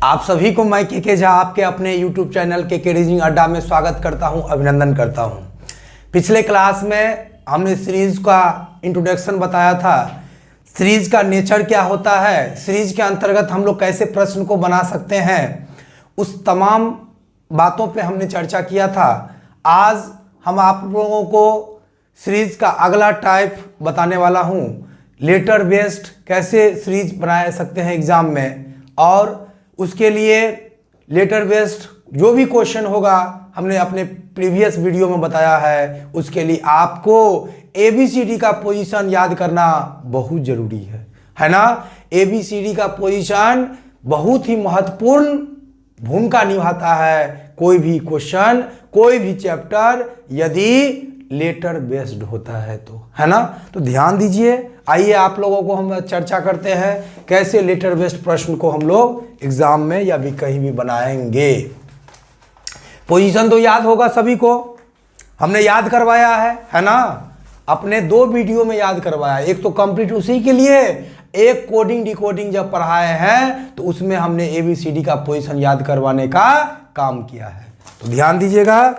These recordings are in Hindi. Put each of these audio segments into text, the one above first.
आप सभी को मैं के झा आपके अपने YouTube चैनल के रीजनिंग अड्डा में स्वागत करता हूं, अभिनंदन करता हूं। पिछले क्लास में हमने सीरीज का इंट्रोडक्शन बताया था। सीरीज का नेचर क्या होता है, सीरीज के अंतर्गत हम लोग कैसे प्रश्न को बना सकते हैं, उस तमाम बातों पे हमने चर्चा किया था। आज हम आप लोगों को सीरीज का अगला टाइप बताने वाला हूँ। लेटर बेस्ड कैसे सीरीज बना सकते हैं एग्जाम में, और उसके लिए लेटर बेस्ड जो भी क्वेश्चन होगा हमने अपने प्रीवियस वीडियो में बताया है। उसके लिए आपको ABCD का पोजीशन याद करना बहुत जरूरी है ना। ABCD का पोजीशन बहुत ही महत्वपूर्ण भूमिका निभाता है कोई भी क्वेश्चन, कोई भी चैप्टर यदि लेटर बेस्ड होता है तो, है ना। तो ध्यान दीजिए। आइए आप लोगों को हम चर्चा करते हैं कैसे लेटर बेस्ड प्रश्न को हम लोग एग्जाम में या भी कहीं भी बनाएंगे। पोजीशन तो याद होगा सभी को, हमने याद करवाया है ना। अपने 2 वीडियो में याद करवाया, एक तो कंप्लीट उसी के लिए, एक कोडिंग डिकोडिंग जब पढ़ाए हैं तो उसमें हमने ABCD का पोजीशन याद करवाने का काम किया है। तो ध्यान दीजिएगा,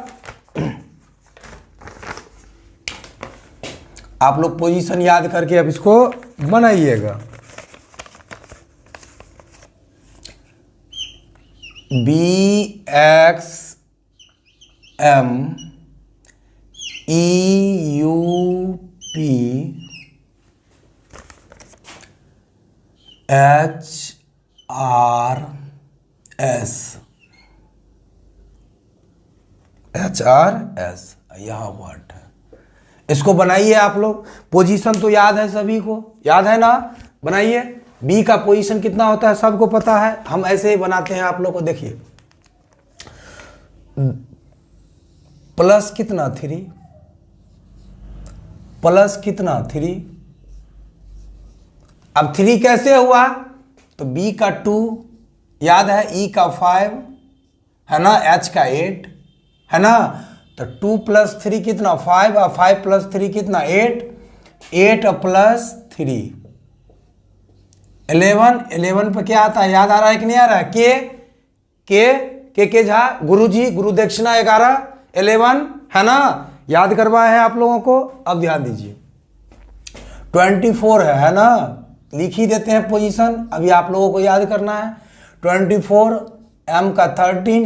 आप लोग पोजीशन याद करके अब इसको बनाइएगा। BXMEUP HRS यहाँ वर्ड है, इसको बनाइए आप लोग। पोजीशन तो याद है सभी को, याद है ना, बनाइए। बी का पोजीशन कितना होता है सबको पता है, हम ऐसे ही बनाते हैं। आप लोग को देखिए, प्लस कितना 3 प्लस कितना 3। अब 3 कैसे हुआ, तो बी का 2 याद है, ई का 5 है ना, एच का 8 है ना। तो 2 + 3 कितना 5, और 5 + 3 कितना 8, 8 + 3 11। 11 पे क्या आता है, याद आ रहा है कि नहीं आ रहा है, के झा गुरुजी गुरु दक्षिणा 11 11 है ना, याद करवाए हैं आप लोगों को। अब ध्यान दीजिए 24 है ना, लिख ही देते हैं पोजीशन, अभी आप लोगों को याद करना है। 24 M का 13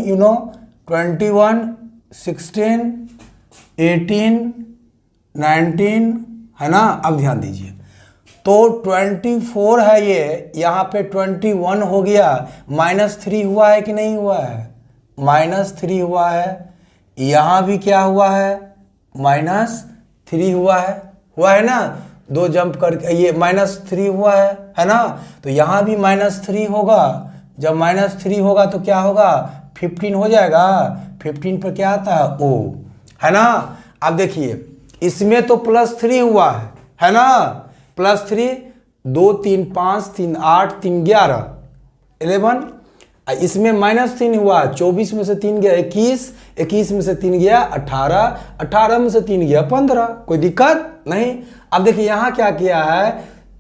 21 16 18 19 है ना। अब ध्यान दीजिए, तो 24 है ये, यहाँ पे 21 हो गया, -3 हुआ है कि नहीं हुआ है, -3 हुआ है। यहाँ भी क्या हुआ है, -3 हुआ है ना। 2 जंप करके ये -3 हुआ है ना। तो यहाँ भी -3 होगा। जब -3 होगा तो क्या होगा, 15 हो जाएगा। 15 पर क्या आता है, O है ना। अब देखिए इसमें तो +3 हुआ है ना, +3 2 3 5 3 8 3 11 11। इसमें -3 हुआ, 24 में से 3 गया 21, 21 में से 3 गया 18, 18 में से 3 गया 15। कोई दिक्कत नहीं। अब देखिए यहाँ क्या किया है,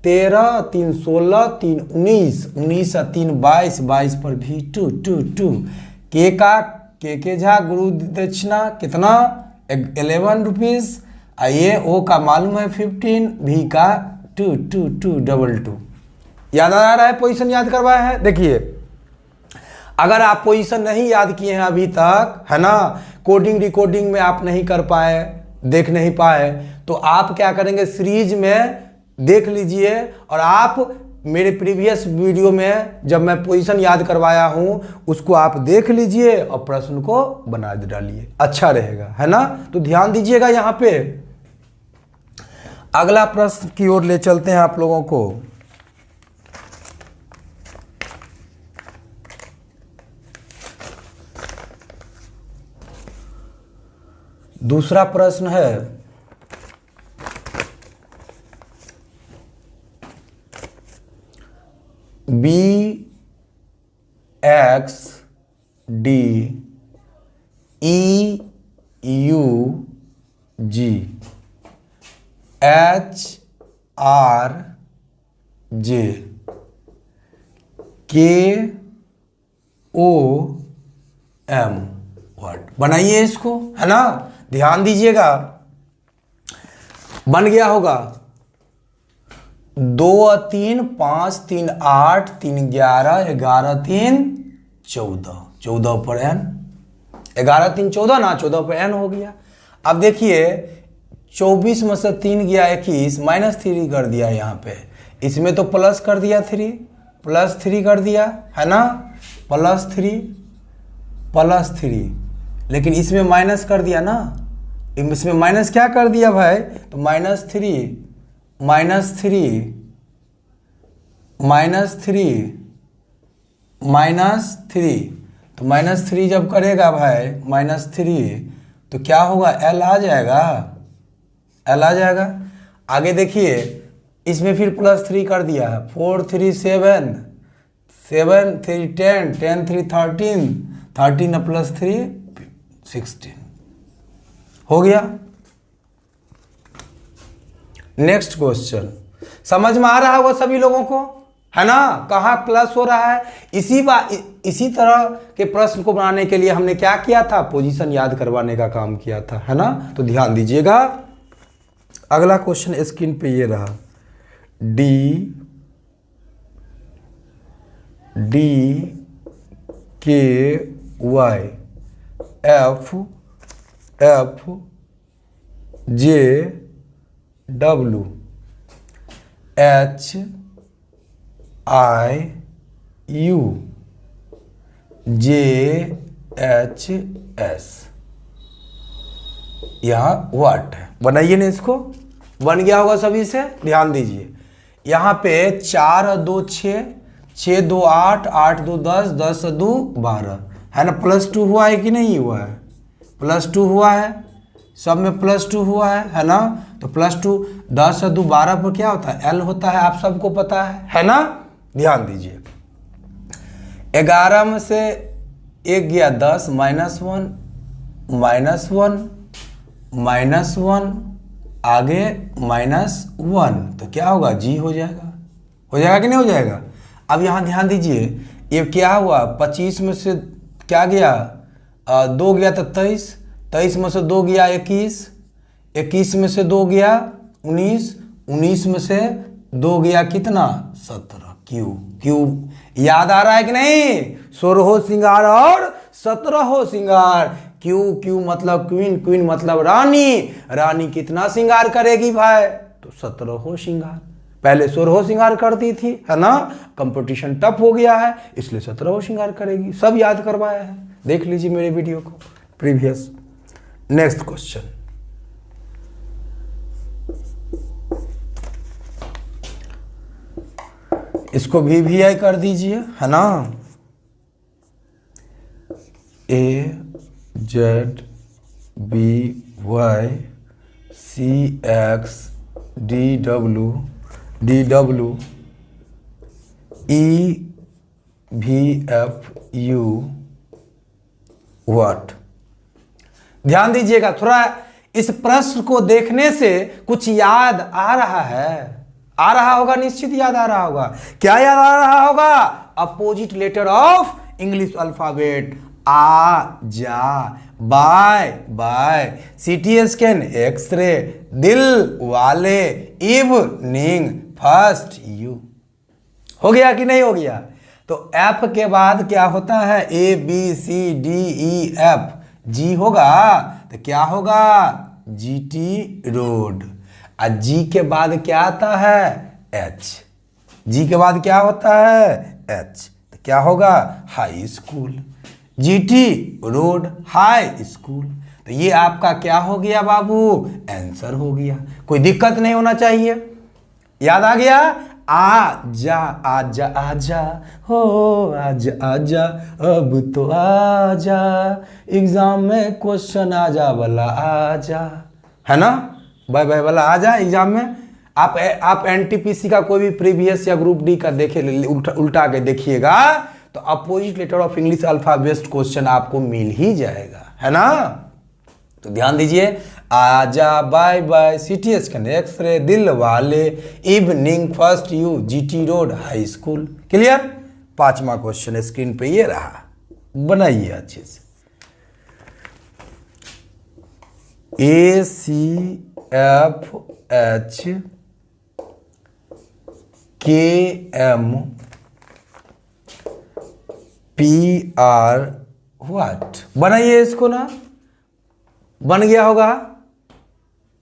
13 3 16 3 19 19 और 3 22 22 पर भी 2 2 2। के झा गुरु दक्षिणा कितना 11 रुपीज। ये ओ का मालूम है 15, भी का 2 2 2 2 2। याद आ रहा है, पोजीशन याद करवाया है। देखिए अगर आप पोजीशन नहीं याद किए हैं अभी तक, है ना, कोडिंग डिकोडिंग में आप नहीं कर पाए, देख नहीं पाए, तो आप क्या करेंगे, सीरीज में देख लीजिए, और आप मेरे प्रीवियस वीडियो में जब मैं पोजीशन याद करवाया हूं उसको आप देख लीजिए और प्रश्न को बना डालिए, अच्छा रहेगा, है ना। तो ध्यान दीजिएगा। यहाँ पे अगला प्रश्न की ओर ले चलते हैं आप लोगों को। दूसरा प्रश्न है, BXDEUG HRJ OM वर्ड। बनाइए इसको, है ना, ध्यान दीजिएगा। बन गया होगा 2 और 3 5 3 8 3 11 11 3 14 14 पर n 11 3 14 ना, 14 पर n हो गया। अब देखिए 24 में से 3 गया 21, -3 कर दिया यहाँ पे। इसमें तो प्लस कर दिया 3 +3 कर दिया, है ना, +3 लेकिन इसमें माइनस कर दिया ना। इसमें माइनस क्या कर दिया भाई, तो -3 तो -3 जब करेगा भाई, -3 तो क्या होगा, L आ जाएगा। आगे देखिए इसमें फिर +3 कर दिया, 4 3 7 7 3 10 10 3 13 13 +3 16 हो गया। नेक्स्ट क्वेश्चन समझ में आ रहा होगा सभी लोगों को, है ना, कहाँ प्लस हो रहा है। इसी तरह के प्रश्न को बनाने के लिए हमने क्या किया था, पोजीशन याद करवाने का काम किया था, है ना। तो ध्यान दीजिएगा, अगला क्वेश्चन स्क्रीन पे ये रहा, DKY FJW HIU JHS, यहाँ व्हाट है। बनाइए ना इसको, बन गया होगा सभी से। ध्यान दीजिए, यहाँ पे 4 और 2 6 6 2 8 8 2 10 10 2 12, है ना। +2 हुआ है कि नहीं हुआ है, +2 हुआ है, सब में +2 हुआ है ना। तो +2 10 और 2 12 पर क्या होता है, L होता है, आप सबको पता है ना। ध्यान दीजिए, 11 में से 1 गया 10, -1 आगे -1, तो क्या होगा, G हो जाएगा कि नहीं हो जाएगा। अब यहाँ ध्यान दीजिए, ये क्या हुआ, 25 में से क्या गया, 2 गया तो 23, 23 में से 2 गया 21, 21 में से 2 गया 19, 19 में से 2 गया कितना, 17। क्यों याद आ रहा है कि नहीं, 16 श्रृंगार और 17 श्रृंगार। क्यों मतलब क्वीन मतलब रानी कितना श्रृंगार करेगी भाई, तो 17 श्रृंगार। पहले 16 श्रृंगार करती थी, है ना, कंपटीशन टफ हो गया है, इसलिए 17 श्रृंगार करेगी। सब याद करवाया है, देख लीजिए मेरे वीडियो को प्रीवियस। नेक्स्ट क्वेश्चन, इसको VVI कर दीजिए, है ना। AZBY CX DW EVFU what. ध्यान दीजिएगा, थोड़ा इस प्रश्न को देखने से कुछ याद आ रहा होगा, निश्चित याद आ रहा होगा। क्या याद आ रहा होगा, opposite letter of English alphabet, आ जा, बाय, CT स्कैन, एक्सरे, दिल वाले, इवनिंग, फर्स्ट, यू। हो गया कि नहीं हो गया। तो F के बाद क्या होता है, ABCDEF, G होगा तो क्या होगा, GT रोड। और G के बाद क्या आता है, H। G के बाद क्या होता है, H, तो क्या होगा, high school. GT road, high school. तो ये आपका क्या हो गया बाबू, आंसर हो गया। कोई दिक्कत नहीं होना चाहिए, याद आ गया। आजा आजा आजा हो, आजा अब तो आजा, एग्जाम में क्वेश्चन आजा वाला आजा, है ना, बाय बाय वाला आजा एग्जाम में। आप NTPC का कोई भी प्रीवियस या ग्रुप डी का देखे, उल्टा के देखिएगा तो opposite letter of English alphabet question आपको मिल ही जाएगा, है ना। तो ध्यान दीजिए, आजा, bye bye, CT scan, X-ray, दिल वाले, evening, first, you, GT road, high school. Clear. 5वां क्वेश्चन स्क्रीन पे ये रहा, बनाइए अच्छे से। ACFHKM PR व्हाट, बनाइए इसको ना, बन गया होगा,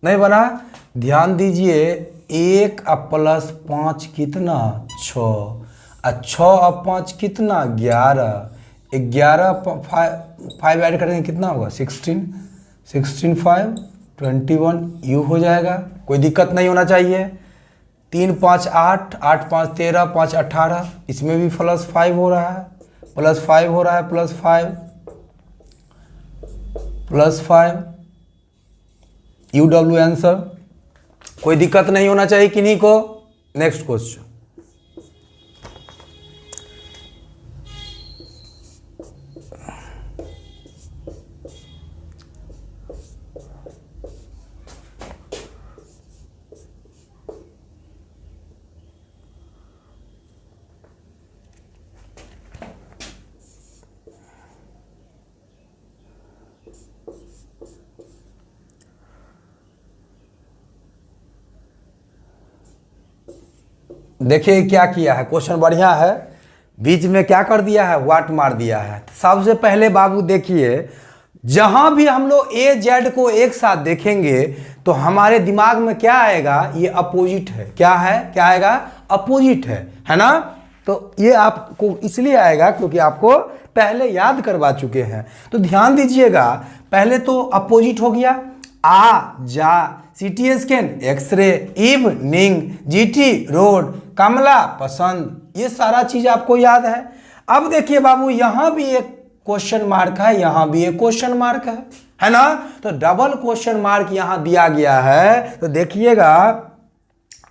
नहीं बना? ध्यान दीजिए, 1 + 5 कितना 6, और 6 और 5 कितना 11, 11 5 ऐड करेंगे कितना होगा 16, 16 5 21 यू हो जाएगा, कोई दिक्कत नहीं होना चाहिए। 3 5 8, 8 5 13, 5 18, इसमें भी +5 हो रहा है, +5 हो रहा है, +5 UW आंसर, कोई दिक्कत नहीं होना चाहिए किन्हीं को। नेक्स्ट क्वेश्चन, देखिए क्या किया है, क्वेश्चन बढ़िया है, बीच में क्या कर दिया है, व्हाट मार दिया है। सबसे पहले बाबू देखिए, जहां भी हम लोग AZ को एक साथ देखेंगे तो हमारे दिमाग में क्या आएगा, ये अपोजिट है। क्या है, क्या आएगा, अपोजिट है ना? तो ये आपको इसलिए आएगा क्योंकि आपको पहले याद करवा चुके हैं। तो ध्यान दीजिएगा, पहले तो अपोजिट हो गया, आ जा, CT scan, X-ray, evening, GT road, Kamla Pasand, ये सारा चीज आपको याद है। अब देखिए बाबू, यहां भी एक क्वेश्चन मार्क है, यहां भी एक क्वेश्चन मार्क है ना? तो डबल क्वेश्चन मार्क यहां दिया गया है। तो देखिएगा,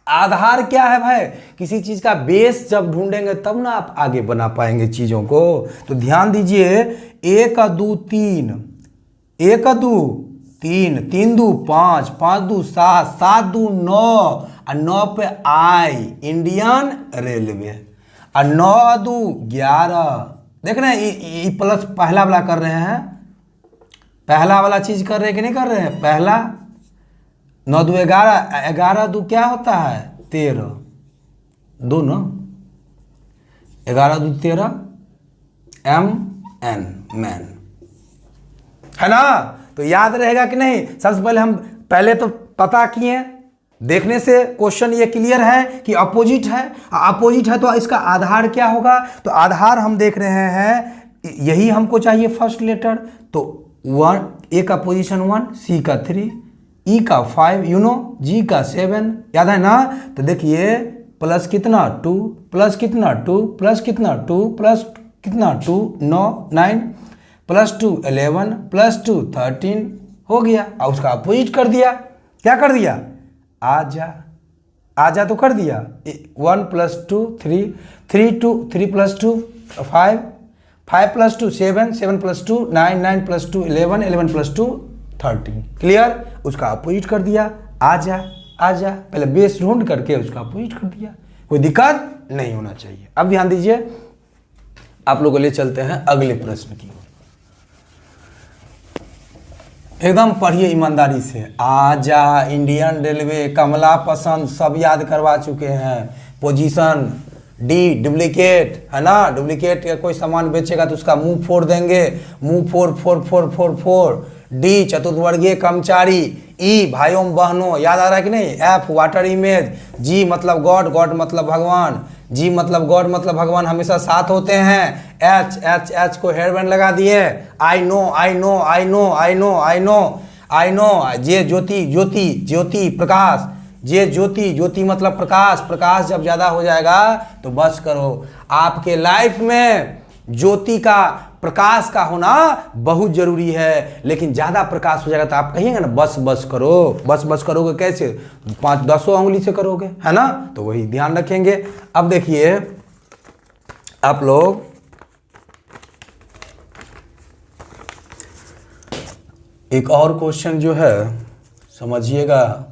आधार क्या है भाई, किसी चीज का बेस जब ढूंढेंगे तब ना आप आगे बना पाएंगे चीजों को। तो ध्यान दीजिए, 1 2 3, 1 2 3, 3 2 5, 5 2 7, 7 2 9, और 9 पे आई इंडियन रेलवे, और 9 2 11। देख रहे हैं, ये प्लस पहला वाला कर रहे हैं, पहला वाला चीज कर रहे हैं कि नहीं कर रहे हैं? पहला 9 2 11, 11 2 क्या होता है 13, 2 ना, 11 2 13, MN मैन, है ना? तो याद रहेगा कि नहीं? सबसे पहले हम पहले तो पता किए, देखने से क्वेश्चन ये क्लियर है कि अपोजिट है, अपोजिट है तो इसका आधार क्या होगा? तो आधार हम देख रहे हैं, यही हमको चाहिए फर्स्ट लेटर। तो 1, A का पोजीशन 1, C का 3, E का 5, G का 7, याद है ना? तो देखिए, प्लस कितना 2, प्लस कितना 2, प्लस कितना 2, प्लस कितना 2, 9 +2 11, +2 13 हो गया, और उसका अपोजिट कर दिया। क्या कर दिया? आजा, आजा तो कर दिया। 1 + 2 3, 3 2 3 + 2 5, 5 + 2 7, 7 + 2 9, 9 + 2 11, 11 + 2 13। क्लियर? उसका अपोजिट कर दिया, आजा आजा, पहले बेस ढूंढ करके उसका अपोजिट कर दिया, कोई दिक्कत नहीं होना चाहिए। अब ध्यान दीजिए, आप लोगों को ले चलते हैं अगले प्रश्न की ओर। एकदम पढ़िए ईमानदारी से। आजा, इंडियन रेलवे, कमला पसंद, सब याद करवा चुके हैं। पोजीशन डी, डुप्लीकेट, है ना? डुप्लीकेट का कोई सामान बेचेगा तो उसका मुंह फोड़ देंगे, मुंह फोड़ फोड़ फोड़ फोड़ फोड़। डी, चतुर्वर्गीय कर्मचारी। ई, भाइयों बहनों, याद आ रहा है कि नहीं? F, water image. जी मतलब गॉड, गॉड मतलब भगवान। जी मतलब गॉड मतलब भगवान हमेशा साथ होते हैं। एच, एच एच को हेयरबैंड लगा दिए। I know I know I know I know I know I know. J, Jyoti, Jyoti Jyoti, Prakash. J, Jyoti, Jyoti मतलब प्रकाश। प्रकाश जब ज़्यादा हो जाएगा तो बस करो। आपके लाइफ में ज्योति का, प्रकाश का होना बहुत जरूरी है, लेकिन ज़्यादा प्रकाश हो जाएगा तो आप कहिएगा ना बस बस करो। बस बस करोगे कैसे? 5-10 उंगली से करोगे, है ना? तो वही ध्यान रखेंगे। अब देखिए आप लोग, एक और क्वेश्चन जो है समझिएगा।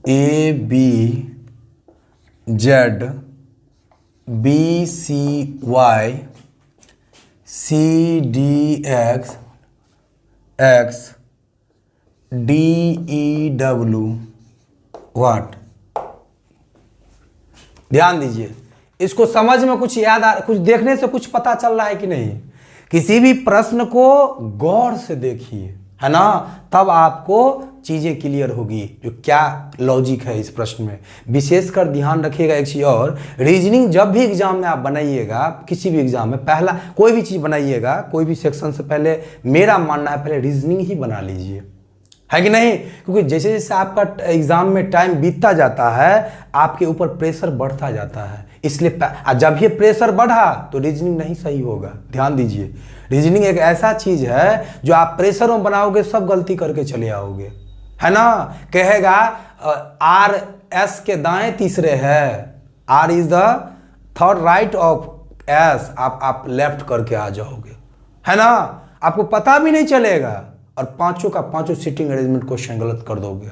A B Z B C Y C D X X D E W what. ध्यान दीजिए, इसको समझ में कुछ याद कुछ देखने से कुछ पता चल रहा है कि नहीं? किसी भी प्रश्न को गौर से देखिए, है ना, तब आपको चीजें क्लियर होगी जो क्या लॉजिक है इस प्रश्न में। विशेषकर ध्यान रखिएगा एक चीज और, रीजनिंग जब भी एग्जाम में आप बनाइएगा, किसी भी एग्जाम में पहला कोई भी चीज बनाइएगा, कोई भी सेक्शन से पहले मेरा मानना है पहले रीजनिंग ही बना लीजिए, है कि नहीं? क्योंकि जैसे जैसे आपका एग्जाम में टाइम बीतता जाता है आपके ऊपर प्रेशर बढ़ता जाता है, इसलिए जब ये प्रेशर बढ़ा तो रीजनिंग नहीं सही होगा। ध्यान दीजिए, रीजनिंग एक ऐसा चीज है जो आप प्रेशर में बनाओगे सब गलती करके चले आओगे, है ना। कहेगा आर एस के दाएं तीसरे है, R is the third right of S, आप लेफ्ट करके आ जाओगे, है ना, आपको पता भी नहीं चलेगा और पांचों का पांचों सीटिंग अरेंजमेंट क्वेश्चन गलत कर दोगे।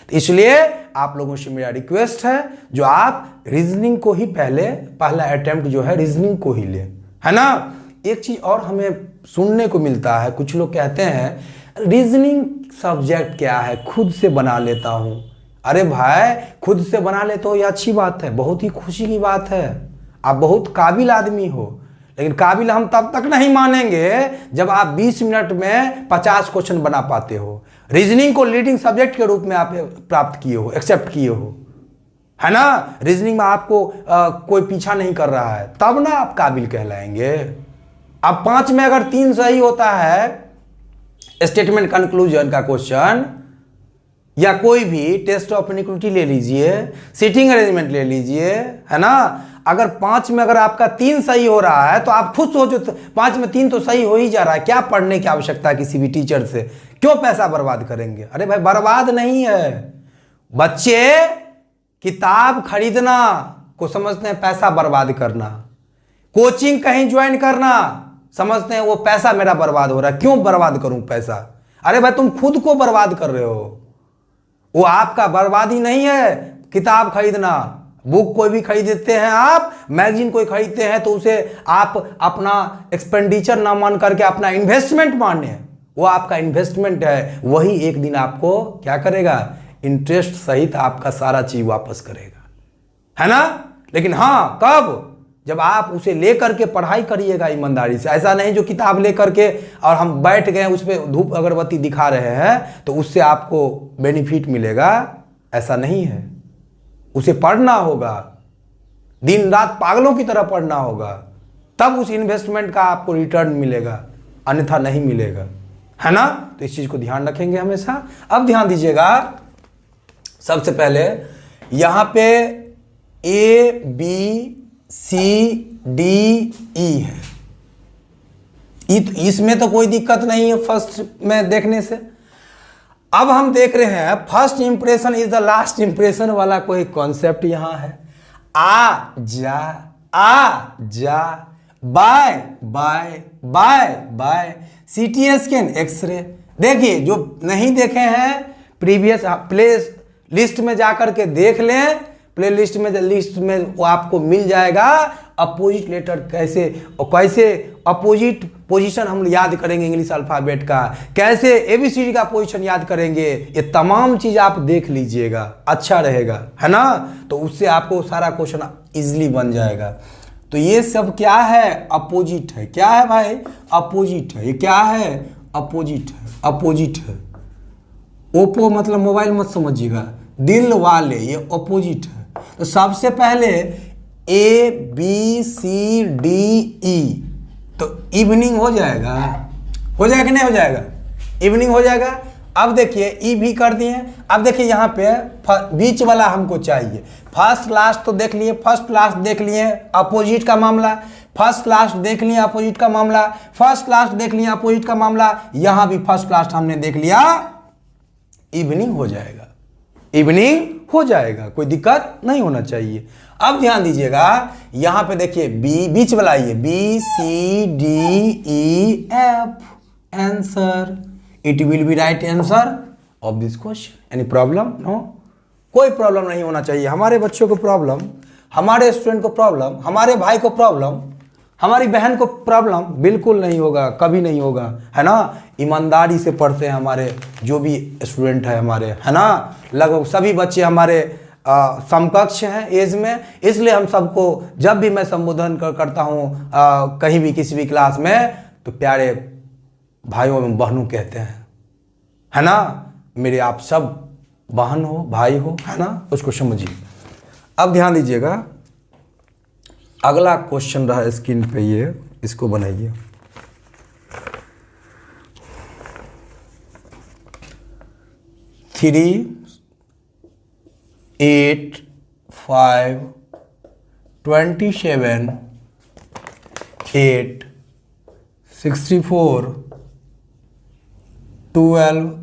तो इसलिए आप लोगों से मेरा रिक्वेस्ट है जो आप रीजनिंग को ही पहला अटेम्प्ट जो है रीजनिंग को ही ले, है ना। एक चीज और हमें सुनने को मिलता है, कुछ लोग कहते हैं रीजनिंग सब्जेक्ट क्या है, खुद से बना लेता हूं। अरे भाई, खुद से बना लेते हो ये अच्छी बात है, बहुत ही खुशी की बात है, आप बहुत काबिल आदमी हो, लेकिन काबिल हम तब तक नहीं मानेंगे जब आप 20 मिनट में 50 क्वेश्चन बना पाते हो। रीजनिंग को लीडिंग सब्जेक्ट के रूप में आप प्राप्त किए हो, एक्सेप्ट किए हो, है ना। रीजनिंग में आपको कोई पीछा नहीं कर रहा है, तब ना आप काबिल कहलाएंगे। अब 5 में अगर 3 सही होता है स्टेटमेंट कंक्लूजन का क्वेश्चन, या कोई भी टेस्ट ऑफ इक्विटी ले लीजिए, सीटिंग अरेंजमेंट ले लीजिए, है ना, अगर 5 में अगर आपका 3 सही हो रहा है तो आप खुद सोचो, 5 में 3 तो सही हो ही जा रहा है, क्या पढ़ने की आवश्यकता है किसी भी टीचर से, क्यों पैसा बर्बाद करेंगे? अरे भाई, बर्बाद नहीं है, बच्चे किताब खरीदना को समझते हैं पैसा बर्बाद करना, कोचिंग कहीं ज्वाइन करना समझते हैं वो पैसा मेरा बर्बाद हो रहा है, क्यों बर्बाद करूं पैसा? अरे भाई, तुम खुद को बर्बाद कर रहे हो, वो आपका बर्बादी नहीं है। किताब खरीदना, बुक कोई भी खरीदते हैं आप, मैगजीन कोई खरीदते हैं तो उसे आप अपना एक्सपेंडिचर ना मान करके अपना इन्वेस्टमेंट माने, वो आपका इन्वेस्टमेंट है, वही एक दिन आपको क्या करेगा, इंटरेस्ट सहित आपका सारा चीज वापस करेगा, है ना। लेकिन हाँ, कब? जब आप उसे लेकर के पढ़ाई करिएगा ईमानदारी से। ऐसा नहीं जो किताब लेकर के और हम बैठ गए उस पर धूप अगरबत्ती दिखा रहे हैं तो उससे आपको बेनिफिट मिलेगा, ऐसा नहीं है। उसे पढ़ना होगा, दिन रात पागलों की तरह पढ़ना होगा, तब उस इन्वेस्टमेंट का आपको रिटर्न मिलेगा, अन्यथा नहीं मिलेगा, है ना। तो इस चीज को ध्यान रखेंगे हमेशा। अब ध्यान दीजिएगा, सबसे पहले यहां पे ए बी सी डी ई है, इसमें तो कोई दिक्कत नहीं है फर्स्ट में देखने से। अब हम देख रहे हैं first impression is the last impression वाला कोई कॉन्सेप्ट यहां है। आ जा, bye bye bye bye, CT scan, X-ray. देखिए, जो नहीं देखे हैं प्रीवियस प्ले लिस्ट में जाकर के देख लें, प्ले लिस्ट में वो आपको मिल जाएगा। अपोजिट लेटर कैसे और कैसे अपोजिट पोजीशन हम याद करेंगे इंग्लिश अल्फाबेट का, कैसे एबीसीडी का पोजीशन याद करेंगे, ये तमाम चीज आप देख लीजिएगा, अच्छा रहेगा, है ना। तो उससे आपको सारा क्वेश्चन इजीली बन जाएगा। तो ये सब क्या है? अपोजिट है। क्या है भाई? अपोजिट है। ये क्या है? अपोजिट है। अपोजिट है। ओप्पो मतलब मोबाइल मत समझिएगा, दिल वाले, ये अपोजिट है। तो सबसे पहले ए बी सी डी ई, तो इवनिंग हो जाएगा, हो जाएगा कि नहीं हो जाएगा? इवनिंग हो जाएगा। अब देखिए ई भी कर दिए। अब देखिए यहाँ पे बीच वाला हमको चाहिए। फर्स्ट लास्ट तो देख लिए, फर्स्ट लास्ट देख लिए, अपोजिट का मामला, फर्स्ट लास्ट देख लिया, अपोजिट का मामला, फर्स्ट लास्ट देख लिया, अपोजिट का मामला, यहां भी फर्स्ट लास्ट हमने देख लिया, इवनिंग हो जाएगा। इवनिंग हो जाएगा, कोई दिक्कत नहीं होना चाहिए। अब ध्यान दीजिएगा, यहां पे देखिए बी बीच वाला ये B C D E F, answer, it will be right answer of this question. Any problem? No, कोई प्रॉब्लम नहीं होना चाहिए। हमारे बच्चों को प्रॉब्लम, हमारे स्टूडेंट को प्रॉब्लम, हमारे भाई को प्रॉब्लम, हमारी बहन को प्रॉब्लम बिल्कुल नहीं होगा, कभी नहीं होगा, है ना। ईमानदारी से पढ़ते हैं हमारे जो भी स्टूडेंट है हमारे, है ना। लगभग सभी बच्चे हमारे समकक्ष हैं एज में, इसलिए हम सबको जब भी मैं संबोधन करता हूँ कहीं भी किसी भी क्लास में, तो प्यारे भाइयों एवं बहनों कहते हैं, है ना। मेरे आप सब बहन हो, भाई हो, है ना, उसको समझिए। अब ध्यान दीजिएगा, अगला क्वेश्चन रहा स्क्रीन पे, ये इसको बनाइए। थ्री 8 5 27 8 64 12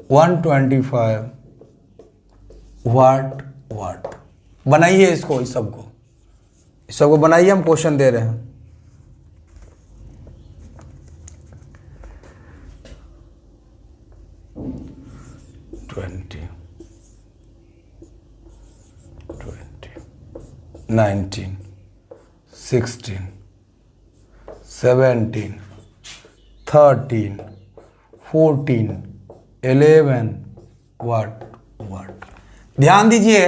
125 वाट बनाइए इसको, इस सबको बनाइए, हम क्वेश्चन दे रहे हैं। ट्वेंटी 19 16 17 13 14 11 वाट। ध्यान दीजिए,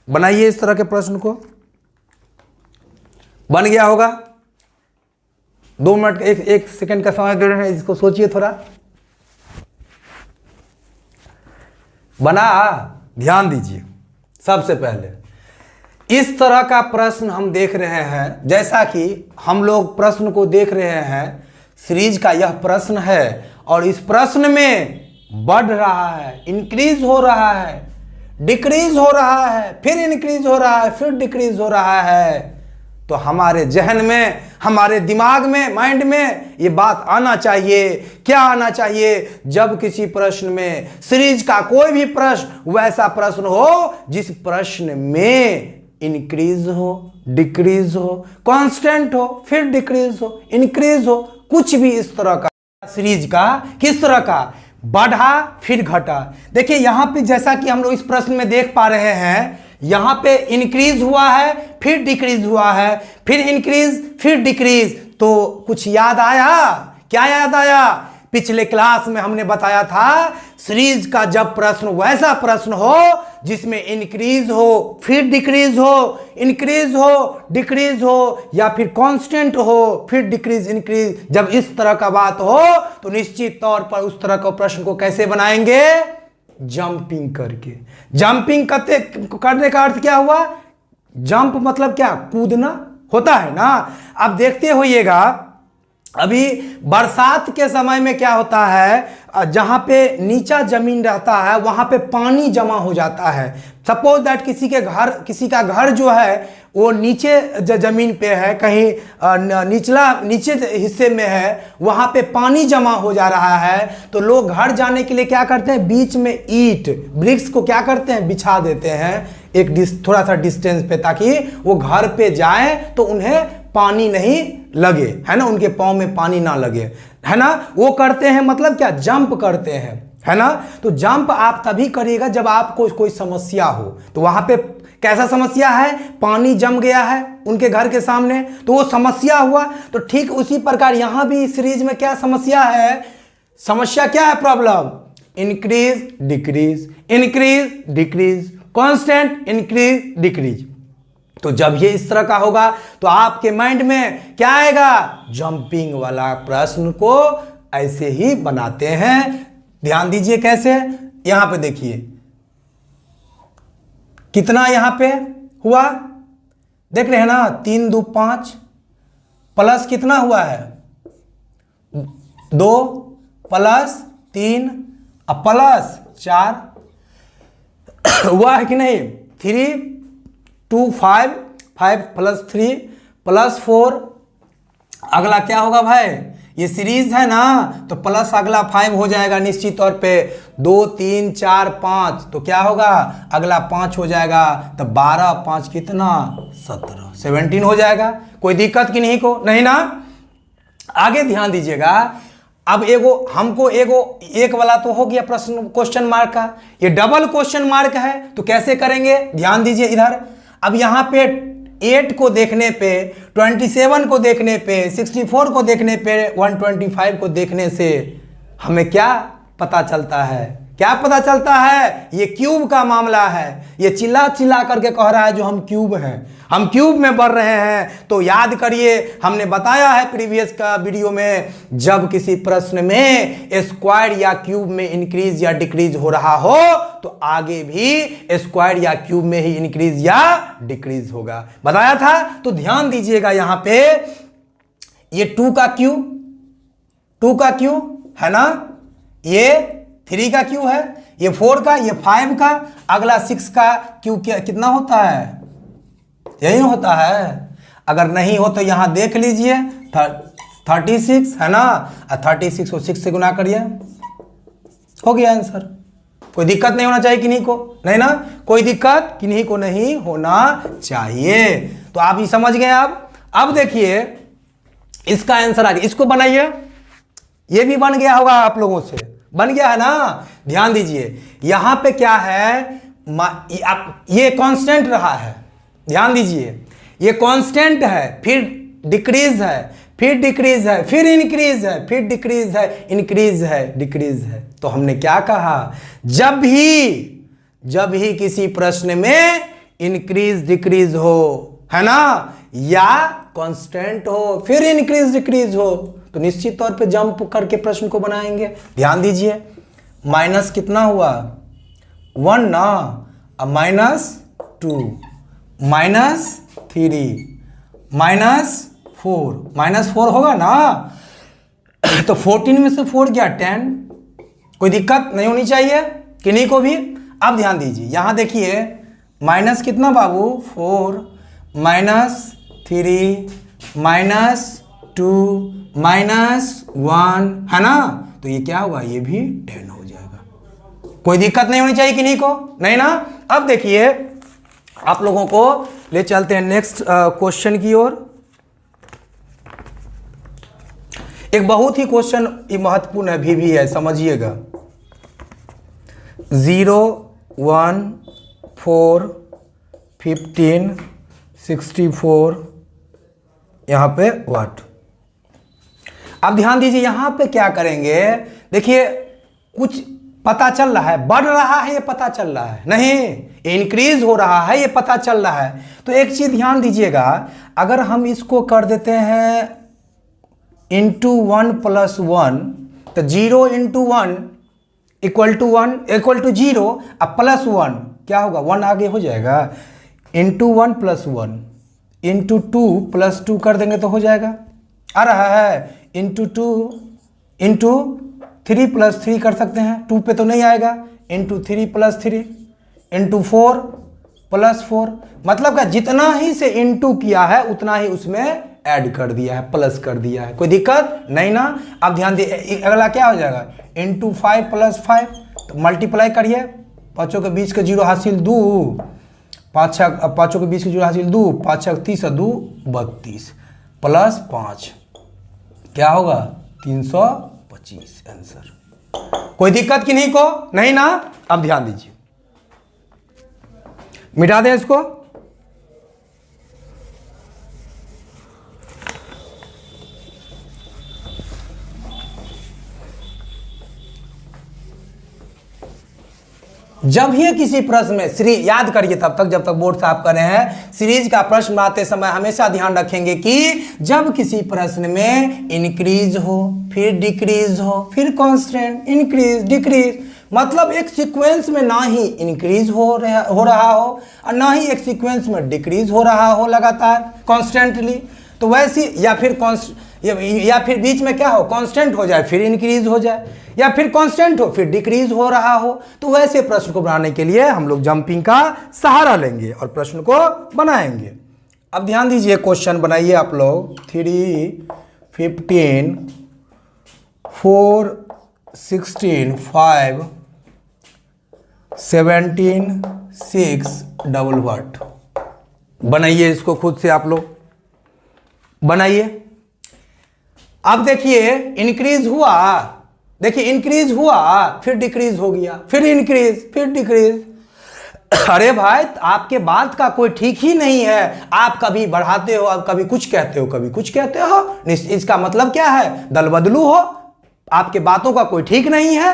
बनाइए इस तरह के प्रश्न को। बन गया होगा? 2 मिनट एक सेकंड का समय दे रहे हैं, इसको सोचिए थोड़ा। बना? ध्यान दीजिए, सबसे पहले इस तरह का प्रश्न हम देख रहे हैं, जैसा कि हम लोग प्रश्न को देख रहे हैं, सीरीज का यह प्रश्न है और इस प्रश्न में बढ़ रहा है, इंक्रीज हो रहा है, डिक्रीज हो रहा है, फिर इंक्रीज हो रहा है, फिर डिक्रीज हो रहा है। तो हमारे जहन में, हमारे दिमाग में, माइंड में ये बात आना चाहिए। क्या आना चाहिए? जब किसी प्रश्न में, सीरीज का कोई भी प्रश्न वैसा प्रश्न हो जिस प्रश्न में इंक्रीज हो, डिक्रीज हो, कांस्टेंट हो, फिर डिक्रीज हो, इंक्रीज हो, कुछ भी इस तरह का सीरीज का, किस तरह का, बढ़ा फिर घटा। देखिए यहां पे जैसा कि हम लोग इस प्रश्न में देख पा रहे हैं, यहां पे इंक्रीज हुआ है, फिर डिक्रीज हुआ है, फिर इंक्रीज, फिर डिक्रीज। तो कुछ याद आया? क्या याद आया? पिछले क्लास में हमने बताया था, सीरीज का जब प्रश्न वैसा प्रश्न हो जिसमें इंक्रीज हो, फिर डिक्रीज हो, इंक्रीज हो, डिक्रीज हो, या फिर कांस्टेंट हो, फिर डिक्रीज, इंक्रीज, जब इस तरह का बात हो तो निश्चित तौर पर उस तरह का प्रश्न को कैसे बनाएंगे? जंपिंग करके। जंपिंग करने का अर्थ क्या हुआ? जंप मतलब क्या? कूदना होता है ना। अब देखते होइएगा, अभी बरसात के समय में क्या होता है, जहां पे नीचा जमीन रहता है वहां पे पानी जमा हो जाता है। सपोज दैट किसी का घर जो है वो नीचे जमीन पे है, कहीं नीचे हिस्से में है, वहां पे पानी जमा हो जा रहा है। तो लोग घर जाने के लिए क्या करते हैं? बीच में ईंट, ब्रिक्स को क्या करते हैं? बिछा देते हैं एक थोड़ा सा डिस्टेंस पे, ताकि वो घर पे जाए तो उन्हें पानी नहीं लगे, है ना, उनके पाँव में पानी ना लगे, है ना। वो करते हैं, मतलब क्या? जंप करते हैं, है ना। तो जंप आप तभी करिएगा जब आपको कोई समस्या हो। तो वहां पे कैसा समस्या है? पानी जम गया है उनके घर के सामने, तो वो समस्या हुआ। तो ठीक उसी प्रकार यहां भी सीरीज में क्या समस्या है? समस्या क्या है? Problem increase, decrease, increase, decrease, constant, increase, decrease. तो जब ये इस तरह का होगा तो आपके माइंड में क्या आएगा? जंपिंग वाला प्रश्न को ऐसे ही बनाते हैं। ध्यान दीजिए कैसे, यहां पे देखिए कितना यहां पे हुआ, देख रहे हैं ना, 3 2 5 प्लस कितना हुआ है? 2 प्लस 3 प्लस 4 हुआ है कि नहीं? 3 2 5 5 प्लस 3 प्लस 4, अगला क्या होगा भाई? ये सीरीज है ना, तो प्लस अगला 5 हो जाएगा निश्चित तौर पे। 2 3 4 5, तो क्या होगा? अगला 5 हो जाएगा। तो 12 5 कितना? 17, 17 हो जाएगा। कोई दिक्कत की नहीं को? नहीं ना। आगे ध्यान दीजिएगा, अब एगो हमको एगो एक वाला तो हो गया प्रश्न क्वेश्चन मार्क का, ये डबल क्वेश्चन मार्क है तो कैसे करेंगे, ध्यान दीजिए इधर। अब यहाँ पे 8 को देखने पे, 27 को देखने पे, 64 को देखने पे, 125 को देखने से हमें क्या पता चलता है, क्या पता चलता है, ये क्यूब का मामला है। ये चिल्ला चिल्ला करके कह रहा है जो हम क्यूब हैं, हम क्यूब में बढ़ रहे हैं। तो याद करिए, हमने बताया है प्रीवियस का वीडियो में, जब किसी प्रश्न में स्क्वायर या क्यूब में इंक्रीज या डिक्रीज हो रहा हो तो आगे भी स्क्वायर या क्यूब में ही इंक्रीज या डिक्रीज होगा, बताया था। तो ध्यान दीजिएगा यहां पे, ये 2 का क्यूब, 2 का क्यूब है ना, ये 3 का क्यू है, ये 4 का, ये 5 का, अगला 6 का क्यू कितना होता है, यही होता है। अगर नहीं हो तो यहां देख लीजिए 36 है ना, 36 को 6 से गुना करिए, हो गया आंसर। कोई दिक्कत नहीं होना चाहिए किन्हीं को, नहीं ना, कोई दिक्कत किन्हीं को नहीं होना चाहिए। तो आप ये समझ गए। अब देखिए इसका आंसर आ गया, इसको बनाइए, ये भी बन गया होगा आप लोगों से, बन गया है ना। ध्यान दीजिए यहां पे क्या है, ये कांस्टेंट रहा है, ध्यान दीजिए ये कांस्टेंट है, फिर डिक्रीज है, फिर डिक्रीज है, फिर इंक्रीज है, फिर डिक्रीज है, इंक्रीज है, डिक्रीज है। तो हमने क्या कहा, जब भी किसी प्रश्न में इंक्रीज डिक्रीज हो, है ना, या कांस्टेंट हो, फिर इंक्रीज डिक्रीज हो, तो निश्चित तौर पे जंप करके प्रश्न को बनाएंगे। ध्यान दीजिए माइनस कितना हुआ, 1 ना, अब -2, -3, -4 होगा ना, तो 14 में से 4 गया 10, कोई दिक्कत नहीं होनी चाहिए किन्हीं को भी। अब ध्यान दीजिए यहां देखिए माइनस कितना बाबू, 4, -3, -2, -1 है ना, तो ये क्या होगा, ये भी 10 हो जाएगा, कोई दिक्कत नहीं होनी चाहिए किन्हीं को, नहीं ना। अब देखिए आप लोगों को ले चलते हैं नेक्स्ट क्वेश्चन की ओर। एक बहुत ही क्वेश्चन महत्वपूर्ण है, भी है, समझिएगा। 0, 1, 4, 15, 64 यहां पे व्हाट। अब ध्यान दीजिए यहां पे क्या करेंगे, देखिए कुछ पता चल रहा है, बढ़ रहा है ये पता चल रहा है, नहीं इंक्रीज हो रहा है ये पता चल रहा है। तो एक चीज ध्यान दीजिएगा, अगर हम इसको कर देते हैं इंटू 1 + 1, तो 0 × 1 = 1 = 0, अब +1 क्या होगा, 1 आगे हो जाएगा, इंटू 1 + 1 इंटू 2 + 2 कर देंगे तो हो जाएगा, आ रहा है, इंटू 2 इंटू 3 + 3 कर सकते हैं, 2 पे तो नहीं आएगा, इंटू 3 + 3 इंटू 4 + 4, मतलब का जितना ही से इंटू किया है उतना ही उसमें ऐड कर दिया है, प्लस कर दिया है, कोई दिक्कत नहीं ना। अब ध्यान दिए अगला क्या हो जाएगा, इंटू 5 + 5, तो मल्टीप्लाई करिए, पाँचों के बीच के 0 हासिल 2, पाँचों के बीच के 0 हासिल 2, 5 × 30 = 2 32 + 5 क्या होगा, 325 आंसर। कोई दिक्कत किन्हीं को नहीं ना। अब ध्यान दीजिए, मिटा दें इसको। जब ही किसी प्रश्न में सीरीज, याद करिए तब तक जब तक बोर्ड साफ कर रहे हैं, सीरीज का प्रश्न बनाते समय हमेशा ध्यान रखेंगे कि जब किसी प्रश्न में इंक्रीज हो, फिर डिक्रीज हो, फिर कांस्टेंट, इंक्रीज डिक्रीज, मतलब एक सीक्वेंस में ना ही इंक्रीज हो रहा हो और ना ही एक सीक्वेंस में डिक्रीज हो रहा हो लगातार कॉन्स्टेंटली, तो वैसी या फिर बीच में क्या हो, कांस्टेंट हो जाए फिर इंक्रीज हो जाए, या फिर कांस्टेंट हो फिर डिक्रीज हो रहा हो, तो वैसे प्रश्न को बनाने के लिए हम लोग जंपिंग का सहारा लेंगे और प्रश्न को बनाएंगे। अब ध्यान दीजिए क्वेश्चन बनाइए आप लोग, 3, 15, 4, 16, 5, 17, 6 डबल व्हाट। बनाइए इसको खुद से आप लोग बनाइए। अब देखिए इंक्रीज हुआ, देखिए इंक्रीज हुआ फिर डिक्रीज हो गया, फिर इंक्रीज फिर डिक्रीज। अरे भाई आपके बात का कोई ठीक ही नहीं है, आप कभी बढ़ाते हो, अब कभी कुछ कहते हो, कभी कुछ कहते हो। इसका मतलब क्या है? दल बदलू हो, आपके बातों का कोई ठीक नहीं है।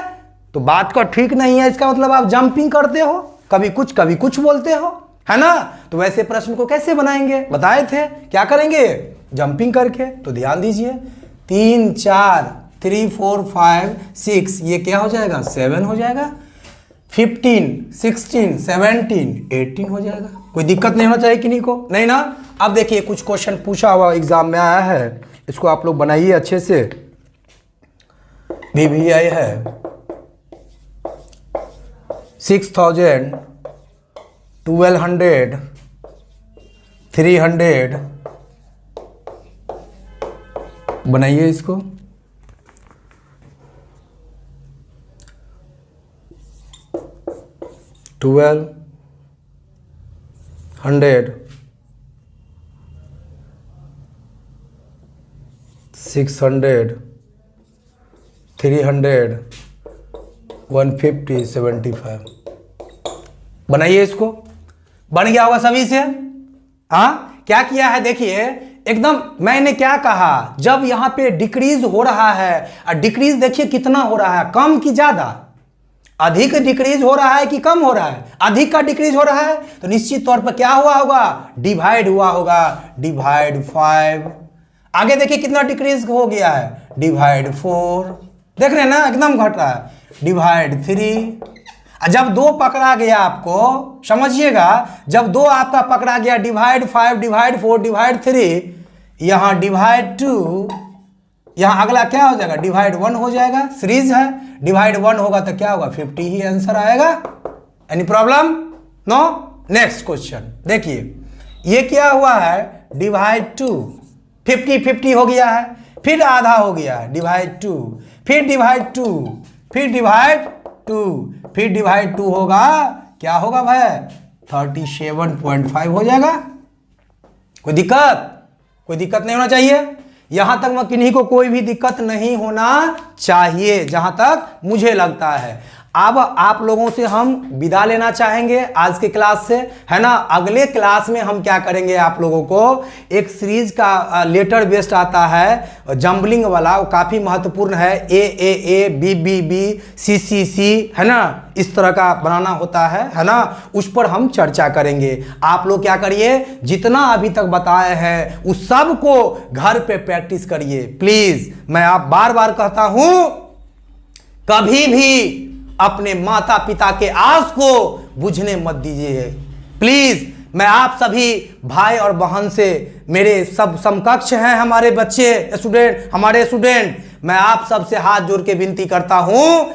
तो बात का ठीक नहीं है इसका मतलब आप जंपिंग करते हो, कभी कुछ बोलते हो, है ना। तो वैसे प्रश्न को कैसे बनाएंगे बताए थे, क्या करेंगे? जंपिंग करके। तो ध्यान दीजिए 3 4 3 4 5 6 ये क्या हो जाएगा? 7 हो जाएगा। 15 16 17 18 हो जाएगा। कोई दिक्कत नहीं होना चाहिए किन्हीं को, नहीं ना। अब देखिए कुछ क्वेश्चन पूछा हुआ एग्जाम में आया है, इसको आप लोग बनाइए अच्छे से। VVI है 6000 1200 300, बनाइए इसको। 1200 600 300 150 75, बनाइए इसको। बन गया होगा सभी से। हाँ क्या किया है देखिए, एकदम मैंने क्या कहा, जब यहां पे डिक्रीज हो रहा है, और डिक्रीज देखिए कितना हो रहा है, कम की ज्यादा, अधिक डिक्रीज हो रहा है कि कम हो रहा है? अधिक का डिक्रीज हो रहा है, तो निश्चित तौर पर क्या हुआ होगा? डिवाइड हुआ होगा। डिवाइड 5। आगे देखिए कितना डिक्रीज हो गया है? डिवाइड 4। देख रहे हैं ना एकदम घट रहा है। डिवाइड 3। जब 2 पकड़ा गया आपको, समझिएगा, जब 2 आपका पकड़ा गया, डिवाइड 5 डिवाइड 4 डिवाइड 3, यहां डिवाइड 2, यहां अगला क्या हो जाएगा? डिवाइड 1 हो जाएगा। सीरीज है, डिवाइड 1 होगा तो क्या होगा? 50 ही आंसर आएगा। Any problem? No. Next question देखिए, ये क्या हुआ है? डिवाइड 2, 50 50 हो गया है, फिर आधा हो गया है, डिवाइड 2, फिर डिवाइड 2, फिर डिवाइड 2, फिर डिवाइड 2 होगा, क्या होगा भाई? 37.5 हो जाएगा। कोई दिक्कत? कोई दिक्कत नहीं होना चाहिए। यहां तक मैं किन्हीं को कोई भी दिक्कत नहीं होना चाहिए, जहां तक मुझे लगता है। अब आप लोगों से हम विदा लेना चाहेंगे आज के क्लास से, है ना। अगले क्लास में हम क्या करेंगे, आप लोगों को एक सीरीज का लेटर बेस्ड आता है जंबलिंग वाला, वो काफी महत्वपूर्ण है। A B C है ना, इस तरह का बनाना होता है ना। उस पर हम चर्चा करेंगे। आप लोग क्या करिए, जितना अभी तक बताए हैं उस सब को घर पे प्रैक्टिस करिए प्लीज। मैं आप बार बार कहता हूं, कभी भी अपने माता पिता के आस को बुझने मत दीजिए प्लीज। मैं आप सभी भाई और बहन से, मेरे सब समकक्ष हैं हमारे बच्चे स्टूडेंट, हमारे स्टूडेंट, मैं आप सबसे हाथ जोड़ के विनती करता हूं,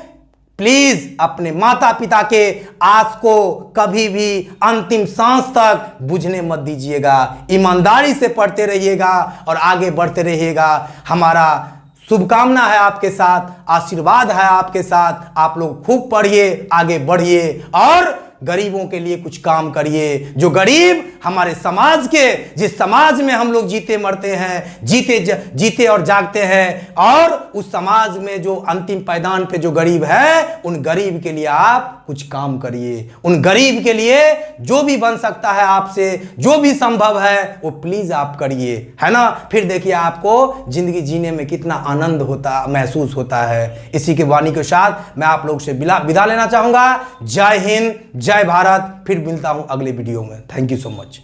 प्लीज अपने माता पिता के आस को कभी भी अंतिम सांस तक बुझने मत दीजिएगा। ईमानदारी से पढ़ते रहिएगा और आगे बढ़ते रहिएगा। हमारा शुभकामना है आपके साथ, आशीर्वाद है आपके साथ। आप लोग खूब पढ़िए, आगे बढ़िए और गरीबों के लिए कुछ काम करिए। जो गरीब हमारे समाज के, जिस समाज में हम लोग जीते मरते हैं, जीते और जागते हैं, और उस समाज में जो अंतिम पायदान पे जो गरीब है, उन गरीब के लिए आप कुछ काम करिए। उन गरीब के लिए जो भी बन सकता है आपसे, जो भी संभव है, वो प्लीज आप करिए, है ना। फिर देखिए आपको जिंदगी जीने में कितना आनंद होता महसूस होता है। इसी के वाणी के साथ मैं आप लोग से विदा लेना चाहूंगा। जय हिंद, जय भारत। फिर मिलता हूं अगले वीडियो में। Thank you so much.